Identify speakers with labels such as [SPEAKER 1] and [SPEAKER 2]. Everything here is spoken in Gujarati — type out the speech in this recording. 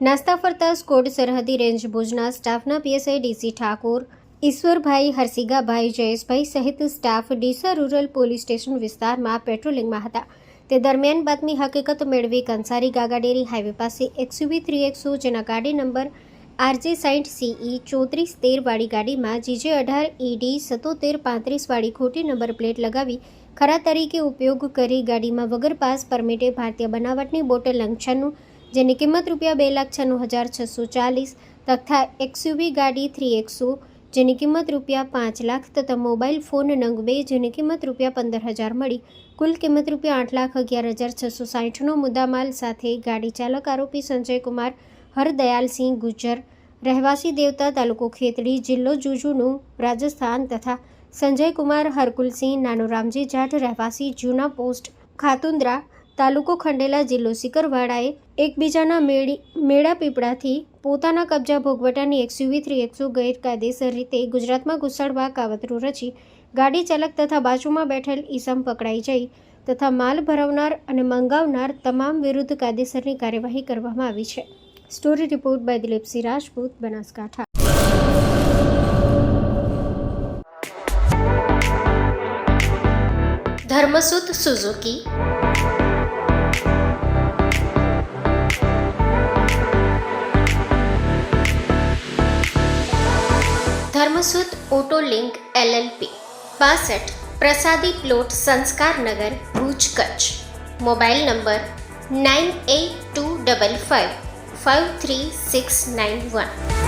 [SPEAKER 1] નાસ્તા ફરતા સ્કોડ સરહદી રેન્જ ભુજના સ્ટાફના પીએસઆઈ ડીસી ઠાકોર, ઈશ્વરભાઈ, હરસિગાભાઈ, જયેશભાઈ સહિત staff Deesa rural police station વિસ્તારમાં પેટ્રોલિંગમાં હતા. તે દરમિયાન બાતમી હકીકત મેળવી કંસારી ગાગાડેરી હાઈવે પાસે XUV 3XO જેના ગાડી નંબર RJ 60 CE 3413 વાળી ગાડીમાં GJ 18 ED 7735 વાળી ખોટી નંબર પ્લેટ લગાવી ખરા તરીકે ઉપયોગ કરી ગાડીમાં વગર પાસ પરમિટે ભારતીય બનાવટની બોટલ લંઘાનું જેની કિંમત ₹2,06,640 તથા XUV ગાડી 3XO જેની કિંમત ₹5 લાખ તથા મોબાઈલ ફોન નંગ 2 જેની કિંમત ₹15,000 મળી કુલ કિંમત ₹8,11,660નો મુદ્દામાલ સાથે ગાડી ચાલક આરોપી સંજય કુમાર હરદયાલસિંહ ગુજ્જર રહેવાસી દેવતા તાલુકો ખેતડી જિલ્લો જુજુનું રાજસ્થાન તથા સંજય કુમાર હરકુલસિંહ નાનો રામજી જાટ રહેવાસી જૂના પોસ્ટ ખાતુંદ્રા તાલુકો ખંડેલા જિલ્લો સિકરવાડાએ એકબીજાના મેળા પીપળાથી પોતાના કબજા ભોગવટાની XUV 3XO ગેરકાયદેસર રીતે ગુજરાતમાં ઘુસાડવા કાવતરું રચી ગાડી ચાલક તથા બાજુમાં બેઠેલ ઈસમ પકડાઈ જઈ તથા માલ ભરાવનાર અને મંગાવનાર તમામ વિરુદ્ધ કાયદેસરની કાર્યવાહી કરવામાં આવી છે. Story report by Dilipsinh Rajput, Banaskantha. Dharmsut Suzuki, Dharmsut auto link LLP 62 પ્રસાદી પ્લોટ સંસ્કાર નગર ભુજ કચ્છ. Mobile number 9825553691.